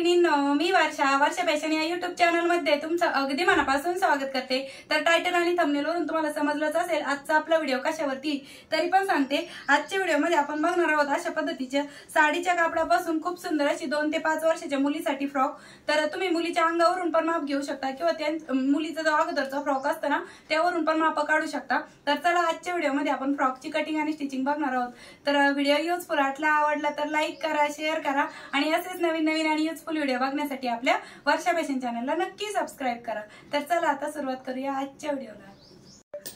मैत्रिणींनो, मी वर्षा फॅशन या YouTube channel मध्ये तुमचं अगदी मनापासून स्वागत करते। तर टायटल आणि थंबनेल वरून तुम्हाला समजलंच असेल आजचा आपला व्हिडिओ कशावरती, तरी पण सांगते। आजच्या व्हिडिओमध्ये आपण बघणार आहोत अशा पद्धतीच्या साडीच्या कापडापासून खूप सुंदर अशी 2 ते 5 वर्षाच्या मुलीसाठी फ्रॉक। तर तुम्ही मुलीच्या अंगावरून पण माप घेऊ शकता किंवा त्या मुलीचा जो अगोदरचा फ्रॉक असतो ना त्यावरून पण माप काढू शकता। तर चला आजच्या व्हिडिओमध्ये आपण फ्रॉकची कटिंग आणि स्टिचिंग बघणार आहोत। तर व्हिडिओ युजफुल आवडला तर लाईक करा, शेअर करा आणि असेच नवीन आणि युजफुल व्हिडिओ बघण्यासाठी आपल्या वर्षा फॅशन चॅनलला नक्की सबस्क्राइब करा। तर चला आता सुरुवात करूया आजच्या व्हिडिओला।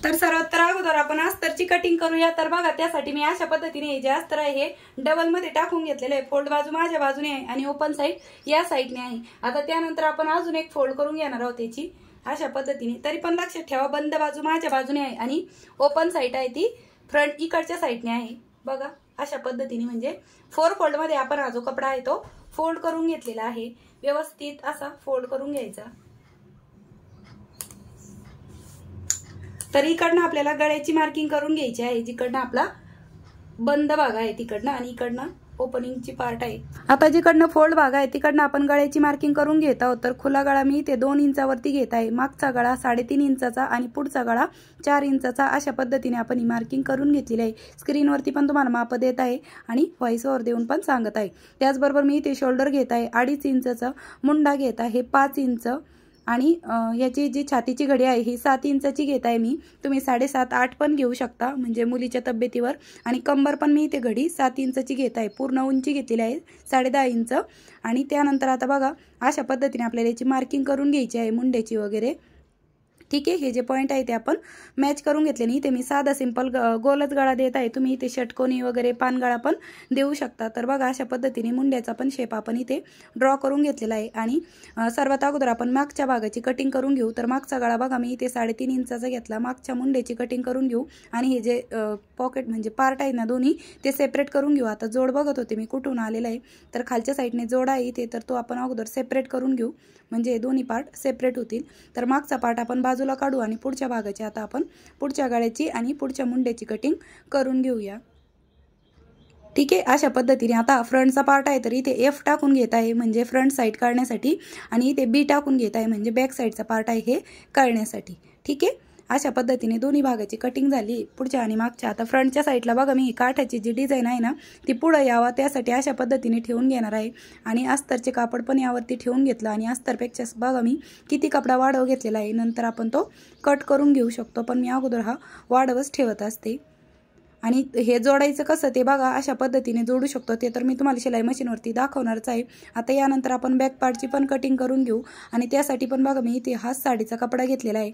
तर सर्वात अगोदर आपण अस्तरची कटिंग करूया। तर बघा त्यासाठी मी अशा पद्धतीने जे अस्तर आहे हे डबल मध्ये टाकून घेतलेले आहे। फोल्ड बाजू माझ्या बाजूने आहे आणि ओपन साइड या साइडने आहे। आता त्यानंतर आपण अजून एक फोल्ड करून घेणार आहोत त्याची अशा पद्धतीने। तरी पण लक्षात ठेवा बंद बाजू माझ्या बाजूने आहे आणि ओपन साइड आहे ती फ्रंट इकडच्या साइडने आहे। बघा अशा पद्धतीने म्हणजे 4 फोल्ड मध्ये आपण हा जो कपडा आहे तो फोल्ड करून घेतलेला आहे। व्यवस्थित असा फोल्ड करून घ्यायचा। तर इकडनं आपल्याला गळ्याची मार्किंग करून घ्यायची आहे, जिकडनं आपला बंद भाग आहे तिकडनं आणि इकडनं ओपनिंगची पार्ट आहे। आता जिकडनं फोल्ड भाग आहे तिकडनं आपण गळ्याची मार्किंग करून घेत आहोत। तर खुला गळा मी ते 2 इंचावरती घेत आहे। मागचा गळा 3.5 इंचाचा आणि पुढचा गळा 4 इंचाचा अशा पद्धतीने आपण ही मार्किंग करून घेतलेली आहे। स्क्रीनवरती पण तुम्हाला माप देत आहे आणि व्हॉइस ओव्हर देऊन पण सांगत आहे। त्याचबरोबर मी ते शोल्डर घेत आहे 2.5 इंचाचा, मुंडा घेत आहे 5 इंच आणि याची जी छातीची घडी आहे ही 7 इंचाची घेत आहे मी। तुम्ही 7.5-8 पण घेऊ शकता म्हणजे मुलीच्या तब्येतीवर। आणि कंबर पण मी इथे घडी 7 इंचाची घेत आहे। पूर्ण उंची घेतलेली आहे 10.5 इंच। आणि त्यानंतर आता बघा अशा पद्धतीने आपल्याला याची मार्किंग करून घ्यायची आहे मुंड्याची वगैरे। ठीक आहे, हे जे पॉइंट आहे ते आपण मॅच करून घेतले नाही। ते मी साधा सिंपल गोलच गळा देत आहे। तुम्ही इथे षटकोनी वगैरे पानगळा पण देऊ शकता। तर बघा अशा पद्धतीने मुंड्याचा पण शेप आपण इथे ड्रॉ करून घेतलेला आहे। आणि सर्वात अगोदर आपण मागच्या भागाची कटिंग करून घेऊ। तर मागचा गळा बघा मी इथे 3.5 इंचाचा घेतला। मागच्या मुंड्याची कटिंग करून घेऊ आणि हे जे पॉकेट म्हणजे पार्ट आहे ना दोन्ही ते सेपरेट करून घेऊ। आता जोड बघत होते मी कुठून आलेला आहे, तर खालच्या साईडने जोड आहे इथे, तर तो आपण अगोदर सेपरेट करून घेऊ म्हणजे दोन्ही पार्ट सेपरेट होतील। तर मागचा पार्ट आपण बाजूला काढू आणि पुढच्या भागाची आता आपण पुढच्या गळ्याची आणि पुढच्या मुंड्याची कटिंग करून घेऊया। ठीक आहे, अशा पद्धतीने आता फ्रंटचा पार्ट आहे तर इथे F टाकून घेत आहे म्हणजे फ्रंट साइड काढण्यासाठी आणि इथे B टाकून घेत आहे म्हणजे बॅक साइडचा पार्ट आहे हे काढण्यासाठी। ठीक आहे, अशा पद्धतीने दोन्ही भागाची कटिंग झाली पुढच्या आणि मागच्या। आता फ्रंटच्या साईडला बघा मी काठाची जी डिझाइन आहे ना ती पुढे यावा त्यासाठी अशा पद्धतीने ठेवून घेणार आहे आणि अस्तरचे कापड पण यावरती ठेवून घेतलं आणि अस्तरपेक्षा बघा मी किती कपडा वाढव घेतलेला आहे। नंतर आपण तो कट करून घेऊ शकतो, पण मी अगोदर हा वाढवच ठेवत असते। आणि हे जोडायचं कसं ते बघा अशा पद्धतीने जोडू शकतो, ते तर मी तुम्हाला शिलाई मशीनवरती दाखवणारच आहे। आता यानंतर आपण बॅक पार्टची पण कटिंग करून घेऊ आणि त्यासाठी पण बघा मी इथे हा साडीचा कपडा घेतलेला आहे।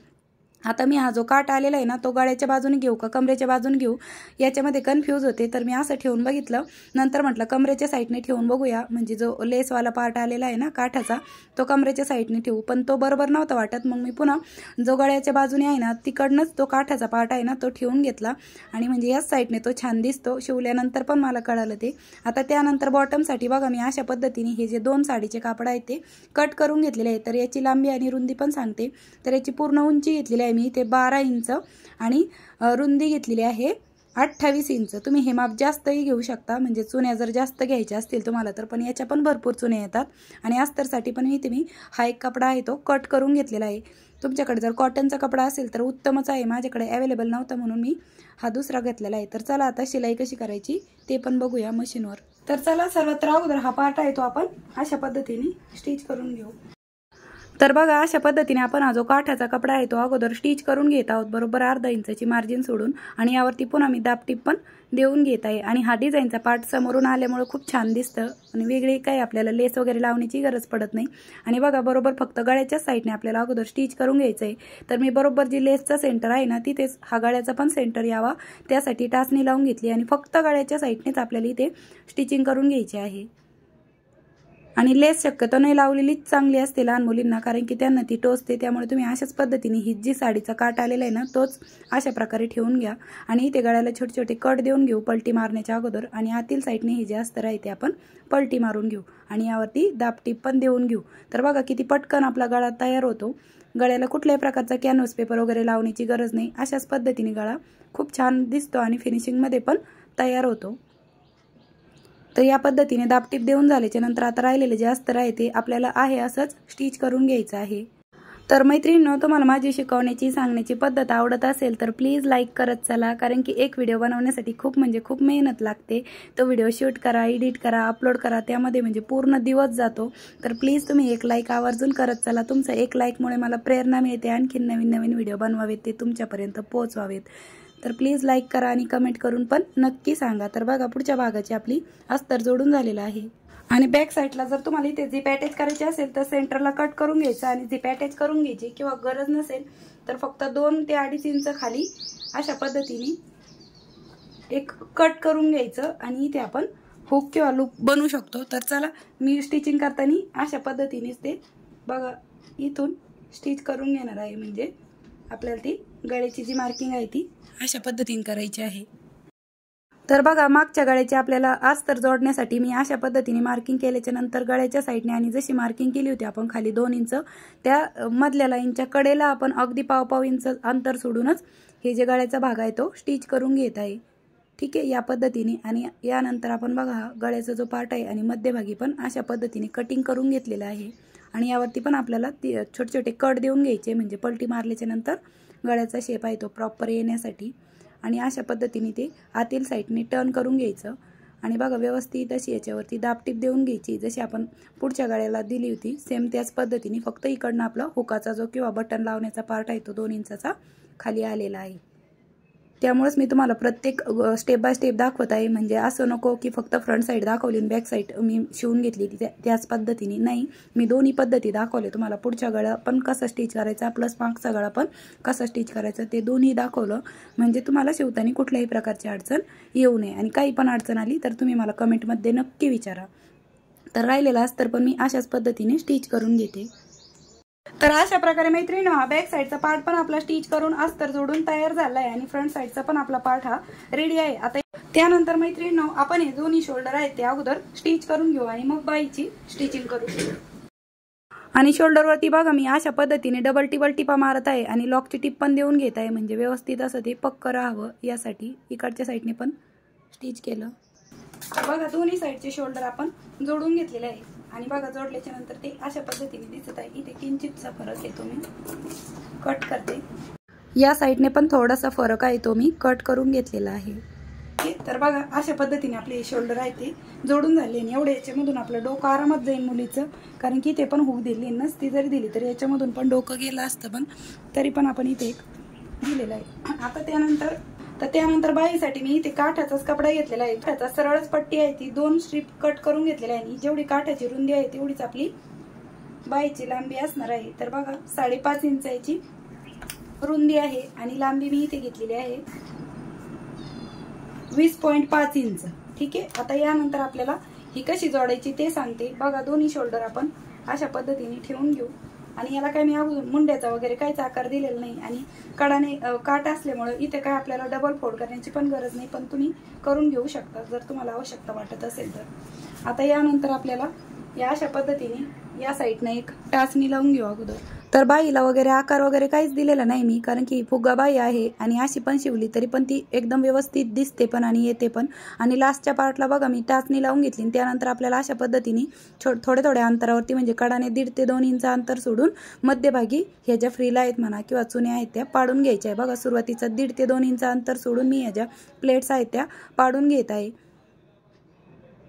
आता मी हा जो काट आलेला आहे ना तो गळ्याच्या बाजूने घेऊ का कमरेच्या बाजूने घेऊ याच्यामध्ये कन्फ्यूज होते। तर मी असं ठेवून बघितलं, नंतर म्हटलं कमरेच्या साईडने ठेवून बघूया म्हणजे जो लेसवाला पार्ट आलेला आहे ना काठाचा तो कमरेच्या साईडने ठेवू, पण तो बरोबर नव्हता वाटत। मग मी पुन्हा जो गळ्याच्या बाजूने आहे ना तिकडनंच तो काठाचा पार्ट आहे ना तो ठेवून घेतला आणि म्हणजे याच साईडने तो छान दिसतो। शिवल्यानंतर पण मला कळालं ते। आता त्यानंतर बॉटमसाठी बघा मी अशा पद्धतीने हे जे 2 साडीचे कापड आहेत ते कट करून घेतलेले आहे। तर याची लांबी आणि रुंदी पण सांगते। तर याची पूर्ण उंची घेतलेली आहे मी इथे 12 इंच आणि रुंदी घेतलेली आहे 28 इंच। तुम्ही हे माप जास्तही घेऊ शकता म्हणजे चुन्या जर जास्त घ्यायच्या असतील तुम्हाला तर, पण याच्या पण भरपूर चुन्या येतात। आणि अस्तरसाठी पण इथे मी हा एक कपडा आहे तो कट करून घेतलेला आहे। तुमच्याकडे जर कॉटनचा कपडा असेल तर उत्तमच आहे, माझ्याकडे अवेलेबल नव्हता म्हणून मी हा दुसरा घेतलेला आहे। तर चला आता शिलाई कशी करायची ते पण बघूया मशीनवर। तर चला सर्वात अगोदर हा पार्ट आहे तो आपण अशा पद्धतीने स्टिच करून घेऊ। तर बघा अशा पद्धतीने आपण हा जो काठाचा कपडा आहे तो अगोदर स्टिच करून घेत आहोत बरोबर अर्धा इंचाची मार्जिन सोडून आणि यावरती पुन्हा मी दाबटीप पण देऊन घेत आहे। आणि हा डिझाईनचा पार्ट समोरून आल्यामुळे खूप छान दिसतं आणि वेगळी काही आपल्याला लेस वगैरे लावण्याची गरज पडत नाही। आणि बघा बरोबर फक्त गळ्याच्या साईडने आपल्याला अगोदर स्टिच करून घ्यायचं आहे। तर मी बरोबर जी लेसचा सेंटर आहे ना तिथेच हा गळ्याचा पण सेंटर यावा त्यासाठी टाचणी लावून घेतली आणि फक्त गळ्याच्या साईडनेच आपल्याला इथे स्टिचिंग करून घ्यायची आहे। आणि लेस शक्यतो नाही लावलेलीच चांगली असते लहान मुलींना, कारण की त्यांना ती टोचते। त्यामुळे तुम्ही अशाच पद्धतीने ही जी साडीचा काट आलेला आहे ना तोच अशा प्रकारे ठेवून घ्या आणि इथे गळ्याला छोटे छोटे कट देऊन घेऊ पलटी मारण्याच्या अगोदर। आणि आतील साईडने हे जे अस्तर आहे ते आपण पलटी मारून घेऊ आणि यावरती दाबटीप पण देऊन घेऊ। तर बघा किती पटकन आपला गळा तयार होतो। गळ्याला कुठल्याही प्रकारचा कॅनव्हास पेपर वगैरे लावण्याची गरज नाही। अशाच पद्धतीने गळा खूप छान दिसतो आणि फिनिशिंगमध्ये पण तयार होतो। तर या पद्धतीने दाबटीप देऊन झाल्याच्या नंतर आता राहिलेलं जे अस्तर आहे ते आपल्याला आहे असंच स्टिच करून घ्यायचं आहे। तर मैत्रिणींनो, तुम्हाला माझी शिकवण्याची सांगण्याची पद्धत आवडत असेल तर प्लीज लाईक करत चला, कारण की एक व्हिडिओ बनवण्यासाठी खूप म्हणजे खूप मेहनत लागते। तो व्हिडिओ शूट करा, एडिट करा, अपलोड करा, त्यामध्ये म्हणजे पूर्ण दिवस जातो। तर प्लीज तुम्ही एक लाईक आवर्जून करत चला। तुमचा एक लाईकमुळे मला प्रेरणा मिळते आणखीन नवीन नवीन व्हिडिओ बनवावेत, ते तुमच्यापर्यंत पोहोचवावेत। तर प्लीज लाईक करा आणि कमेंट करून पण नक्की सांगा। तर बघा, पुढच्या भागाची आपली अस्तर जोडून झालेलं आहे आणि बॅक साईडला जर तुम्हाला इथे झिप अटॅच करायची असेल तर सेंटरला कट करून घ्यायचं आणि झिप अटॅच करून घ्यायची, किंवा गरज नसेल तर फक्त 2 ते 2.5 इंच खाली अशा पद्धतीने एक कट करून घ्यायचं आणि इथे आपण हुक किंवा लूप बनवू शकतो। तर चला, मी स्टिचिंग करताना अशा पद्धतीनेच ते बघा इथून स्टिच करून घेणार आहे, म्हणजे आपल्याला ती गळ्याची जी मार्किंग आहे ती अशा पद्धतीने करायची आहे। तर बघा, मागच्या गळ्याची आपल्याला अस्तर जोडण्यासाठी मी अशा पद्धतीने मार्किंग केल्याच्या नंतर गळ्याच्या साईडने आणि जशी मार्किंग केली होती आपण खाली 2 इंच, त्या मधल्या लाईनच्या कडेला आपण अगदी पाव इंच अंतर सोडूनच हे जे गळ्याचा भाग आहे तो स्टिच करून घेत आहे। ठीक आहे, या पद्धतीने। आणि यानंतर आपण बघा, गळ्याचा जो पार्ट आहे आणि मध्यभागी पण अशा पद्धतीने कटिंग करून घेतलेलं आहे आणि यावरती पण आपल्याला छोटे छोटे कट देऊन घ्यायचे, म्हणजे पलटी मारल्याच्या नंतर गळ्याचा शेप आहे तो प्रॉपर येण्यासाठी। आणि अशा पद्धतीने ते आतील साईडने टर्न करून घ्यायचं आणि बघा व्यवस्थित अशी याच्यावरती दाबटीप देऊन घ्यायची, जशी आपण पुढच्या गळ्याला दिली होती सेम त्याच पद्धतीने। फक्त इकडनं आपला हुकाचा जो किंवा बटन लावण्याचा पार्ट आहे तो 2 इंचाचा खाली आलेला आहे। त्यामुळेच मी तुम्हाला प्रत्येक स्टेप बाय स्टेप दाखवत आहे, म्हणजे असं नको की फक्त फ्रंट साईड दाखवली आणि बॅक साईड मी शिवून घेतली त्याच पद्धतीने नाही, मी दोन्ही पद्धती दाखवले तुम्हाला। पुढच्या गळा पण कसं स्टिच करायचा प्लस मागचा गळा पण कसं स्टिच करायचं ते दोन्ही दाखवलं, म्हणजे तुम्हाला शिवताना कुठल्याही प्रकारची अडचण येऊ नये। आणि काही पण अडचण आली तर तुम्ही मला कमेंटमध्ये नक्की विचारा। तर राहिलेला अस्तर पण मी अशाच पद्धतीने स्टिच करून घेते। तर अशा प्रकारे मैत्रिणी, हा बॅक साईडचा पार्ट पण आपला स्टिच करून अस्तर जोडून तयार झाला आहे आणि फ्रंट साईडचा पण आपला पार्ट हा रेडी आहे। आता त्यानंतर मैत्रिणींनो, आपण हे दोन्ही शोल्डर आहेत ते अगोदर स्टिच करून घेऊ आणि मग बाईची स्टिचिंग करू। आणि शोल्डरवरती बघा मी अशा पद्धतीने डबल टिपा मारत आहे आणि लॉकची टिप पण देऊन घेत आहे, म्हणजे व्यवस्थित असं ते पक्क राहावं यासाठी। इकडच्या साईडने पण स्टिच केलं। बघा, दोन्ही साईडचे शोल्डर आपण जोडून घेतलेले आहे आणि बघा जोडल्याच्या नंतर ते अशा पद्धतीने दिसत आहे। इथे किंचितचा फरक आहे, तो मी कट करते। या साईडने पण थोडासा फरक आहे, तो मी कट करून घेतलेला आहे। तर बघा, अशा पद्धतीने आपले शोल्डर आहे ते जोडून झाले आणि एवढे याच्यामधून आपलं डोकं आरामात जाईल मुलीचं, कारण की इथे पण हुक दिली नसती जरी दिली तरी याच्यामधून पण डोकं गेलं असतं, पण तरी पण आपण इथे एक दिलेलं आहे। आता त्यानंतर बाईसाठी मी इथे काठाचाच कपडा घेतलेला आहे। काठाचा सरळच पट्टी आहे ती 2 स्ट्रिप कट करून घेतलेली आहे आणि जेवढी काठाची रुंदी आहे तेवढीच आपली बाईची लांबी असणार आहे। तर बघा, 5.5 इंचाची रुंदी आहे आणि लांबी मी इथे घेतलेली आहे 20.5 इंच। ठीक आहे, आता यानंतर आपल्याला ही कशी जोडायची ते सांगते। बघा, दोन्ही शोल्डर आपण अशा पद्धतीने ठेवून घेऊ आणि याला काय मी अगोदर मुंड्याचा वगैरे काहीच आकार दिलेला नाही आणि कडाने काट असल्यामुळे इथे काय आपल्याला डबल फोल्ड करण्याची पण गरज नाही, पण तुम्ही करून घेऊ शकता जर तुम्हाला आवश्यकता वाटत असेल तर। आता यानंतर आपल्याला या अशा पद्धतीने या साईडने एक टाचणी लावून घेऊ अगोदर। तर बाईला वगैरे आकार वगैरे काहीच दिलेला नाही मी, कारण की फुगा बाई आहे आणि अशी पण शिवली तरी पण ती एकदम व्यवस्थित दिसते पण आणि येते पण। आणि लास्टच्या पार्टला बघा मी टाचणी लावून घेतली। त्यानंतर आपल्याला अशा पद्धतीने थोड्या अंतरावरती, म्हणजे कडाने 1.5 ते 2 इंच अंतर सोडून मध्यभागी ह्या ज्या फ्रीला आहेत म्हणा किंवा चुन्या आहेत त्या पाडून घ्यायच्या आहे। बघा, सुरुवातीचा 1.5 ते 2 इंच अंतर सोडून मी ह्या ज्या प्लेट्स आहेत त्या पाडून घेत आहे।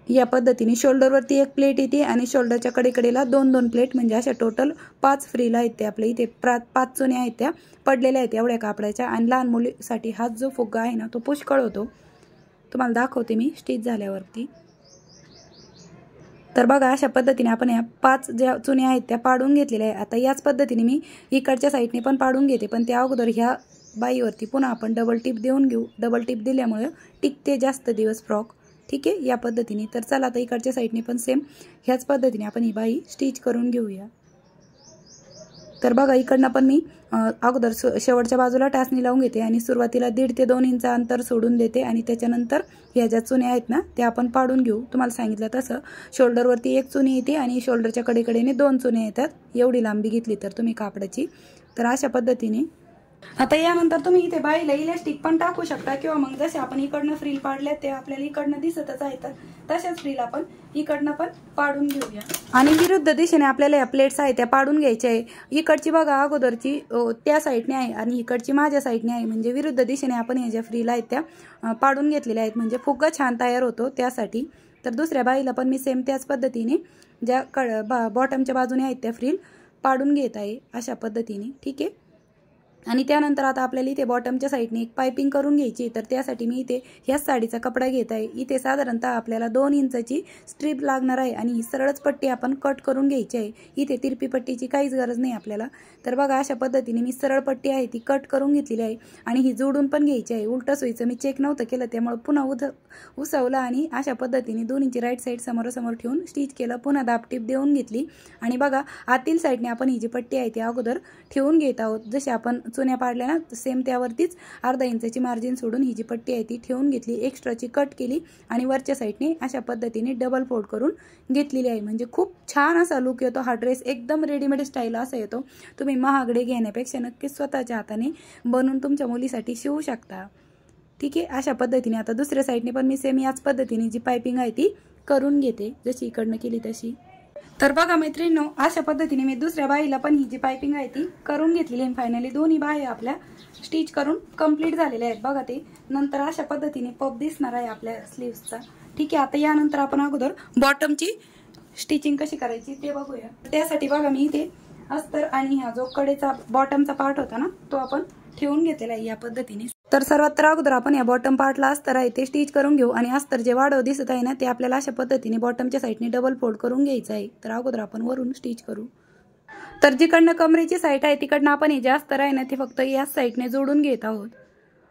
या पद्धतीने शोल्डरवरती एक प्लेट येते आणि शोल्डरच्या कडेकडेला 2 प्लेट, म्हणजे अशा टोटल 5 फ्रीला आहेत ते आपल्या इथे 5 चुन्या आहेत त्या पडलेल्या आहेत एवढ्या कापडाच्या। आणि लहान मुलीसाठी हा जो फुगा आहे ना तो पुष्कळ होतो, तुम्हाला दाखवते मी स्टिच झाल्यावरती। तर बघा, अशा पद्धतीने आपण या 5 ज्या चुन्या आहेत त्या पाडून घेतलेल्या आहे। आता याच पद्धतीने मी इकडच्या साईडने पण पाडून घेते, पण त्या अगोदर ह्या बाईवरती पुन्हा आपण डबल टिप देऊन घेऊ। डबल टिप दिल्यामुळे टिकते जास्त दिवस फ्रॉक। ठीक आहे, या पद्धतीने। तर चला, आता इकडच्या साईडने पण सेम ह्याच पद्धतीने आपण ही बाई स्टिच करून घेऊया। तर बघा, इकडनं पण मी अगोदर शेवटच्या बाजूला टाचणी लावून घेते आणि सुरुवातीला 1.5 ते 2 इंच अंतर सोडून देते आणि त्याच्यानंतर ह्या ज्या चुन्या आहेत ना त्या आपण पाडून घेऊ। तुम्हाला सांगितलं तसं शोल्डरवरती एक चुनी येते आणि शोल्डरच्या कडेकडेने 2 चुन्या येतात, एवढी लांबी घेतली तर तुम्ही कापडाची। तर अशा पद्धतीने आता यानंतर तुम्ही इथे बाईला इलास्टिक पण टाकू शकता किंवा मग जसे आपण इकडनं फ्रील पाडले ते आपल्याला इकडनं दिसतच आहे तर तशाच फ्रील आपण इकडनं पण पाडून घेऊया। आणि विरुद्ध दिशेने आपल्याला या प्लेट्स आहे त्या पाडून घ्यायच्या आहे। इकडची बघा अगोदरची त्या साईडने आहे आणि इकडची माझ्या साईडने आहे, म्हणजे विरुद्ध दिशेने आपण या ज्या फ्रील आहेत त्या पाडून घेतलेल्या आहेत, म्हणजे फुगा छान तयार होतो त्यासाठी। तर दुसऱ्या बाईला पण मी सेम त्याच पद्धतीने ज्या बॉटमच्या बाजूने आहेत त्या फ्रील पाडून घेत आहे अशा पद्धतीने, ठीक आहे। आणि त्यानंतर आता आपल्याला इथे बॉटमच्या साईडने एक पाइपिंग करून घ्यायची, तर त्यासाठी मी इथे ह्याच साडीचा कपडा घेत आहे। इथे साधारणतः आपल्याला 2 इंचाची स्ट्रीप लागणार आहे आणि ही सरळच पट्टी आपण कट करून घ्यायची आहे। इथे तिरपी पट्टीची काहीच गरज नाही आपल्याला। तर बघा अशा पद्धतीने मी सरळ पट्टी आहे ती कट करून घेतलेली आहे आणि ही जोडून पण घ्यायची आहे। उलट सुईचं मी चेक नव्हतं केलं त्यामुळे पुन्हा उसवलं आणि अशा पद्धतीने दोन्हीची राईट साईड समोरासमोर ठेवून स्टिच केलं, पुन्हा दाबटीप देऊन घेतली आणि बघा आतील साईडने आपण ही जी पट्टी आहे ती अगोदर ठेवून घेत आहोत। जसे आपण चुन्या पाडल्या ना सेम त्यावरतीच अर्धा इंचाची मार्जिन सोडून ही जी पट्टी आहे ती ठेवून घेतली, एक्स्ट्राची कट केली आणि वरच्या साईडने अशा पद्धतीने डबल फोल्ड करून घेतलेली आहे। म्हणजे खूप छान असा लुक येतो हा ड्रेस, एकदम रेडीमेड स्टाईल असा येतो। तुम्ही महागडे घेण्यापेक्षा नक्कीच स्वतःच्या हाताने बनवून तुमच्या मुलीसाठी शिवू शकता, ठीक आहे। अशा पद्धतीने आता दुसऱ्या साईडने पण मी सेम याच पद्धतीने जी पाइपिंग आहे ती करून घेते, जशी इकडनं केली तशी। तर बघा मैत्रिणींनो, अशा पद्धतीने मी दुसऱ्या बाईला पण ही जी पाइपिंग आहे ती करून घेतलेली आहे। फायनली दोन्ही बाई आपल्या स्टिच करून कंप्लीट झालेल्या आहेत बघा। ते नंतर अशा पद्धतीने पप दिसणार आहे आपल्या स्लीव्सचा, ठीक आहे। आता यानंतर आपण अगोदर बॉटमची स्टिचिंग कशी करायची ते बघूया। त्यासाठी बघा मी इथे अस्तर आणि हा जो कडेचा बॉटमचा पार्ट होता ना तो आपण ठेवून घेतलेला आहे या पद्धतीने। तर सर्वात अगोदर आपण या बॉटम पार्टला अस्तर आहे ते स्टिच करून घेऊ आणि अस्तर जे वाढव दिसत आहे ना ते आपल्याला अशा पद्धतीने बॉटमच्या साईडने डबल फोल्ड करून घ्यायचं आहे। तर अगोदर आपण वरून स्टिच करू। तर जिकडनं कमरेची साईड आहे तिकडनं आपण हे जे अस्तर आहे ना ते फक्त याच साईडने जोडून घेत आहोत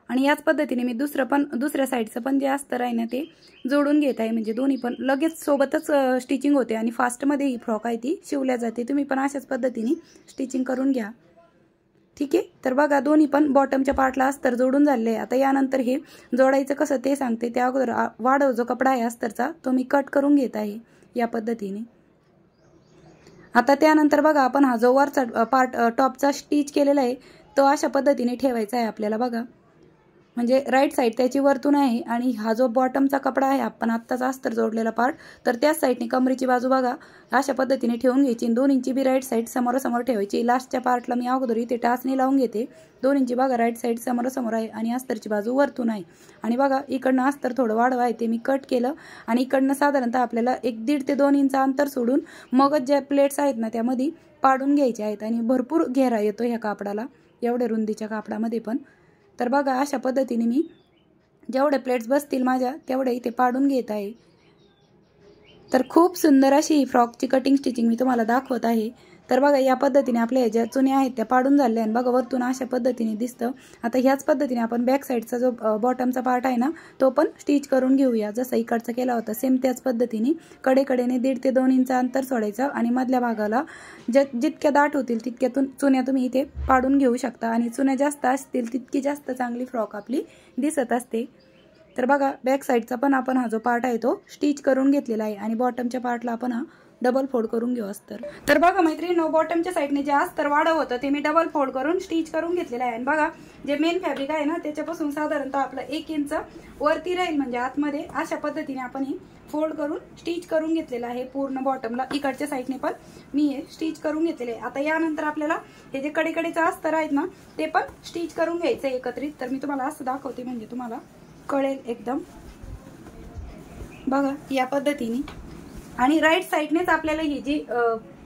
आणि याच पद्धतीने मी दुसऱ्या साईडचं पण जे अस्तर आहे ना ते जोडून घेत आहे, म्हणजे दोन्ही पण लगेच सोबतच स्टिचिंग होते आणि फास्टमध्ये ही फ्रॉक आहे ती शिवल्या जाते। तुम्ही पण अशाच पद्धतीने स्टिचिंग करून घ्या, ठीक आहे। तर बघा दोन्ही पण बॉटमच्या पार्टला अस्तर जोडून झाले। आता यानंतर हे जोडायचं कसं ते सांगते। त्या अगोदर वाढव जो कपडा आहे अस्तरचा तो मी कट करून घेत आहे या पद्धतीने। आता त्यानंतर बघा आपण हा जो वरचा पार्ट टॉपचा स्टिच केलेला आहे तो अशा पद्धतीने ठेवायचा आहे आपल्याला बघा, म्हणजे राईट साईड त्याची वरतून आहे आणि हा जो बॉटमचा कपडा आहे आपण आत्ताच अस्तर जोडलेला पार्ट तर त्याच साईडने कमरेची बाजू बघा अशा पद्धतीने ठेवून घ्यायची। 2 इंची बी राईट साईड समोरासमोर ठेवायची। लास्टच्या पार्टला मी अगोदर इथे टाचणी लावून घेते। 2 इंची बघा राईट साईड समोरासमोर आहे आणि अस्तरची बाजू वरतून आहे आणि बघा इकडनं अस्तर थोडं वाढव आहे ते मी कट केलं आणि इकडनं साधारणतः आपल्याला 1.5 ते 2 इंच अंतर सोडून मगच ज्या प्लेट्स आहेत ना त्यामध्ये पाडून घ्यायचे आहेत आणि भरपूर घेरा येतो ह्या कापडाला, एवढ्या रुंदीच्या कापडामध्ये पण। तर बघा अशा पद्धतीने मी जेवढे प्लेट्स बसतील माझ्या तेवढे इथे पाडून घेत आहे। तर खूप सुंदर अशी ही फ्रॉकची कटिंग स्टिचिंग मी तुम्हाला दाखवत आहे। तर बघा या पद्धतीने आपल्या ज्या चुन्या आहेत त्या पाडून झाल्या आणि बघा वरतून अशा पद्धतीने दिसतं। आता ह्याच पद्धतीने आपण बॅक साईडचा जो बॉटमचा पार्ट आहे ना तो पण स्टिच करून घेऊया, जसं इकडचा केला होता सेम त्याच पद्धतीने। कडेकडेने 1.5 ते 2 इंच अंतर सोडायचं आणि मधल्या भागाला जितक्या दाट होतील तितक्यातून चुन्या तुम्ही इथे पाडून घेऊ शकता आणि चुन्या जास्त असतील तितकी जास्त चांगली फ्रॉक आपली दिसत असते। तर बघा बॅक साईडचा पण आपण हा जो पार्ट आहे तो स्टिच करून घेतलेला आहे आणि बॉटमच्या पार्टला आपण हा डबल फोल्ड करून घेऊ अस्तर। तर बघा मैत्रिणींनो, बॉटमच्या साईडने जे अस्तर वाढव होतं ते मी डबल फोल्ड करून स्टिच करून घेतलेलं आहे आणि बघा जे मेन फॅब्रिक आहे ना त्याच्यापासून साधारणतः आपलं 1 इंच वरती राहील, म्हणजे आतमध्ये अशा पद्धतीने आपण ही फोल्ड करून स्टिच करून घेतलेलं आहे। पूर्ण बॉटमला इकडच्या साईडने पण मी हे स्टिच करून घेतलेले आहे। आता यानंतर आपल्याला हे जे कडेकडेचं अस्तर आहेत ना ते पण स्टिच करून घ्यायचं एकत्रित। तर मी तुम्हाला असं दाखवते म्हणजे तुम्हाला कळेल एकदम, बघा या पद्धतीने। आणि राईट साईडनेच आपल्याला ही जी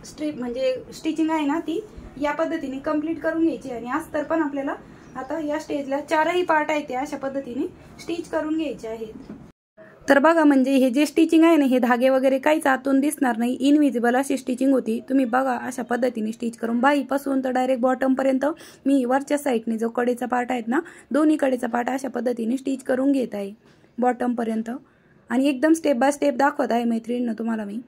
स्ट्रीप म्हणजे स्टिचिंग आहे ना ती या पद्धतीने कंप्लीट करून घ्यायची आणि अस्तर पण आपल्याला आता या स्टेजला 4ही पार्ट आहेत ते अशा पद्धतीने स्टिच करून घ्यायचे आहेत। तर बघा म्हणजे हे जे स्टिचिंग आहे ना हे धागे वगैरे काहीच आतून दिसणार नाही, इनविजिबल अशी स्टिचिंग होती। तुम्ही बघा अशा पद्धतीने स्टिच करून बाहीपासून तर डायरेक्ट बॉटम पर्यंत मी वरच्या साईडने जो कडेचा पार्ट आहेत ना दोन्ही कडेचा पार्ट अशा पद्धतीने स्टिच करून घेत आहे बॉटम पर्यंत आणि एकदम स्टेप बाय स्टेप दाखवत आहे मैत्रिणींना तुम्हाला मी।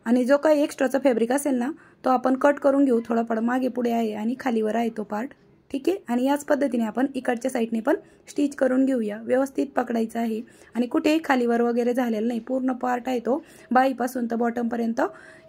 आणि जो काही एक्स्ट्राचा फॅब्रिक असेल ना तो आपण कट करून घेऊ, थोडा मागे पुढे आहे आणि खालीवर आहे तो पार्ट, ठीक आहे। आणि याच पद्धतीने आपण इकडच्या साईडने पण स्टिच करून घेऊया, व्यवस्थित पकडायचं आहे आणि कुठेही खालीवर वगैरे झालेलं नाही। पूर्ण पार्ट आहे तो बाहीपासून तर बॉटम पर्यंत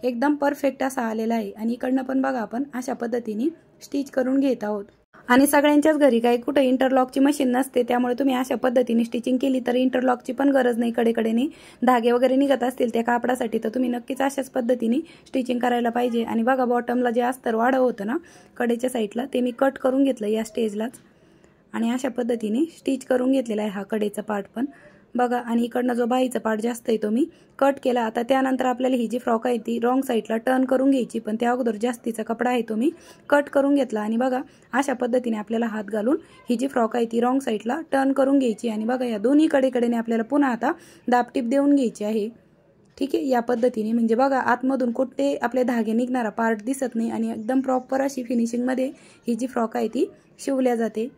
एकदम परफेक्ट असा आलेला आहे आणि इकडनं पण बघा आपण अशा पद्धतीने स्टिच करून घेत आहोत। आणि सगळ्यांच्याच घरी काही कुठे इंटरलॉकची मशीन नसते, त्यामुळे तुम्ही अशा पद्धतीने स्टिचिंग केली तर इंटरलॉकची पण गरज नाही. कडेकडेने धागे वगैरे निघत असतील त्या कापडासाठी तर तुम्ही नक्कीच अशाच पद्धतीने स्टिचिंग करायला पाहिजे. आणि बघा बॉटमला जे अस्तर वाढव होतं ना कडेच्या साईडला ते मी कट करून घेतलं या स्टेजलाच आणि अशा पद्धतीने स्टिच करून घेतलेला आहे हा कडेचा पार्ट पण बघा. आणि इकडनं जो बाईचा पार्ट जास्त आहे तो मी कट केला. आता त्यानंतर आपल्याला ही जी फ्रॉक आहे ती रॉंग साईडला टर्न करून घ्यायची, पण त्या अगोदर जास्तीचा कपडा आहे तो मी कट करून घेतला. आणि बघा अशा पद्धतीने आपल्याला हात घालून ही जी फ्रॉक आहे ती रॉंग साईडला टर्न करून घ्यायची. आणि बघा या दोन्ही कडेने आपल्याला पुन्हा आता दाबटीप देऊन घ्यायची आहे. ठीक आहे, या पद्धतीने म्हणजे बघा आतमधून कुठे आपले धागे निघणारा पार्ट दिसत नाही आणि एकदम प्रॉपर अशी फिनिशिंगमध्ये ही जी फ्रॉक आहे ती शिवल्या जाते.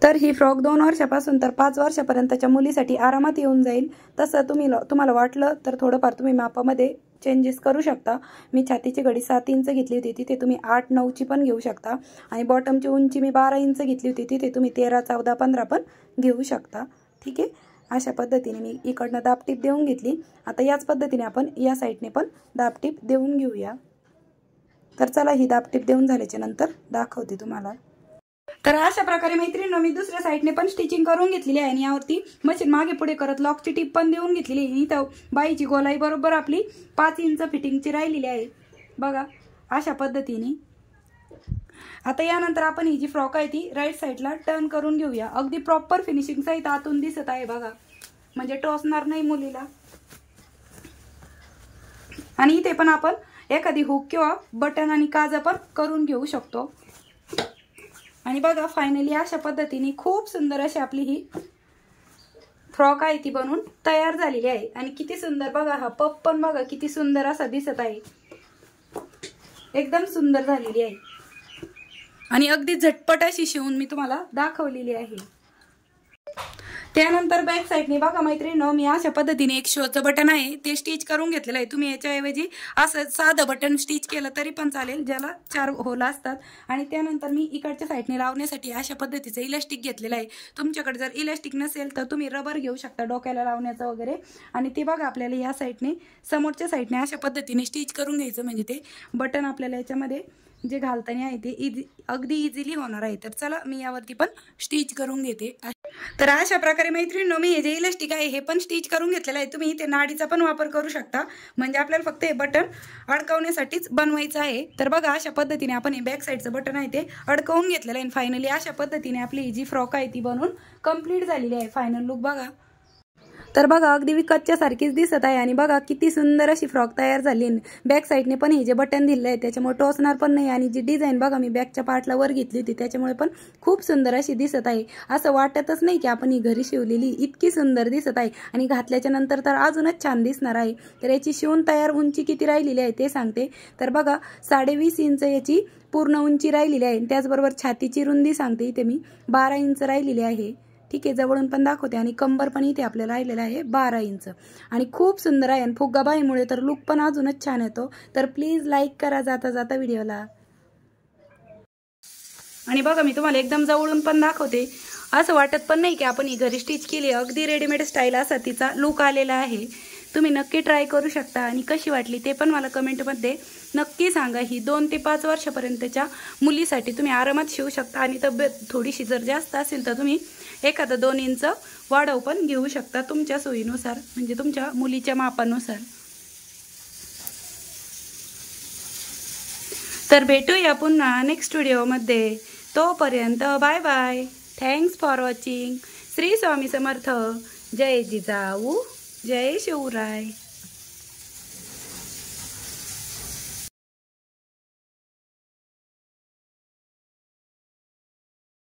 तर ही फ्रॉक 2 वर्षापासून तर 5 वर्षापर्यंतच्या मुलीसाठी आरामात येऊन जाईल. तसं तुम्हाला वाटलं तर थोडंफार तुम्ही मापामध्ये चेंजेस करू शकता. मी छातीची घडी 7 इंच घेतली होती, तिथे तुम्ही 8-9ची पण घेऊ शकता. आणि बॉटमची उंची मी 12 इंच घेतली होती, तिथे तुम्ही 13, 14, 15 पण घेऊ शकता. ठीक आहे, अशा पद्धतीने मी इकडनं दाबटीप देऊन घेतली. आता याच पद्धतीने आपण या साईडने पण दाबटीप देऊन घेऊया. तर चला ही दाबटीप देऊन झाल्याच्या नंतर दाखवते तुम्हाला. तर अशा प्रकारे मैत्रिणींनो मी दुसऱ्या साईडने पण स्टिचिंग करून घेतलेली आहे आणि यावरती मशीन मागे पुढे करत लॉकची टीप पण देऊन घेतलेली आहे. इथं बाईची गोलाई बरोबर आपली 5 इंच फिटिंगची राहिलेली आहे बघा अशा पद्धतीने. आता यानंतर आपण ही जी फ्रॉक आहे ती राईट साईडला टर्न करून घेऊया. अगदी प्रॉपर फिनिशिंग सहित आतून दिसत आहे बघा, म्हणजे टोचणार नाही मुलीला. आणि इथे पण आपण एखादी हुक किंवा बटन आणि काजा पण करून घेऊ शकतो. आणि बघा फायनली अशा पद्धतीने खूप सुंदर अशी आपली ही फ्रॉक आहे ती बनवून तयार झालेली आहे. आणि किती सुंदर बघा, हा पफ पण बघा किती सुंदर असा दिसत आहे, एकदम सुंदर झालेली आहे. आणि अगदी झटपट अशी शिवून मी तुम्हाला दाखवलेली आहे. त्यानंतर बॅक साईडने बघा मैत्रिणींनो मी अशा पद्धतीने एक शोचं बटन आहे ते स्टिच करून घेतलेलं आहे. तुम्ही याच्याऐवजी असं साधं बटन स्टिच केलं तरी पण चालेल, ज्याला 4 होल असतात. आणि त्यानंतर मी इकडच्या साईडने लावण्यासाठी अशा पद्धतीचं इलास्टिक घेतलेलं आहे. तुमच्याकडे जर इलास्टिक नसेल तर तुम्ही रबर घेऊ शकता डोक्याला लावण्याचं वगैरे. आणि ते बघा आपल्याला या साईडने समोरच्या साईडने अशा पद्धतीने स्टिच करून घ्यायचं, म्हणजे ते बटन आपल्याला याच्यामध्ये जे घालताना आहे ते अगदी इझिली होणार आहे. तर चला मी यावरती पण स्टिच करून घेते. तर अशा प्रकारे मैत्रिणींनो मी हे जे इलास्टिक आहे हे पण स्टिच करून घेतलेलं आहे. तुम्ही इथे नाडीचा पण वापर करू शकता, म्हणजे आपल्याला फक्त हे बटन अडकवण्यासाठीच बनवायचं आहे. तर बघा अशा पद्धतीने आपण हे बॅक साईडचं बटन आहे ते अडकवून घेतलेलं आहे. फायनली अशा पद्धतीने आपली ही जी फ्रॉक आहे ती बनवून कंप्लीट झालेली आहे. फायनल लुक बघा. तर बघा अगदी विकतच्या सारखीच दिसत आहे. आणि बघा किती सुंदर अशी फ्रॉक तयार झाली. बॅक साईडने पण हे जे बटन दिले आहे त्याच्यामुळे टोचणार पण नाही. आणि जी डिझाईन बघा मी बॅकच्या पार्टला वर घेतली होती त्याच्यामुळे पण खूप सुंदर अशी दिसत आहे. असं वाटतच नाही की आपण ही घरी शिवलेली, इतकी सुंदर दिसत आहे. आणि घातल्याच्या नंतर तर अजूनच छान दिसणार आहे. तर याची शिवून तयार उंची किती राहिलेली आहे ते सांगते. तर बघा 20.5 इंच याची पूर्ण उंची राहिलेली आहे. त्याचबरोबर छातीची रुंदी सांगते इथे मी 12 इंच राहिलेली आहे. ठीक आहे, जवळून पण दाखवते. आणि कंबर पण इथे आपल्याला राहिलेला आहे 12 इंच. आणि खूप सुंदर आहे. आणि फुगाबाईमुळे तर लुक पण अजूनच छान येतो. तर प्लीज लाईक करा जाता जाता व्हिडिओला. आणि बघा मी तुम्हाला एकदम जवळून पण दाखवते. असं वाटत पण नाही की आपण ही घरी स्टिच केली, अगदी रेडीमेड स्टाईल असा तिचा लुक आलेला आहे. तुम्ही नक्की ट्राय करू शकता. आणि कशी वाटली ते पण मला कमेंटमध्ये नक्की सांगा. ही 2 ते 5 वर्षापर्यंतच्या मुलीसाठी तुम्ही आरामात शिवू शकता. आणि तब्येत थोडीशी जर जास्त असेल तर तुम्ही एखादा 2 इंच वाढव पण घेऊ शकता तुमच्या सोयीनुसार, म्हणजे तुमच्या मुलीच्या मापानुसार. तर भेटूया पुन्हा नेक्स्ट व्हिडिओमध्ये. तोपर्यंत bye bye. Thanks for watching. Shri Swami Samarth. जय जिजाऊ, जय शिवराय.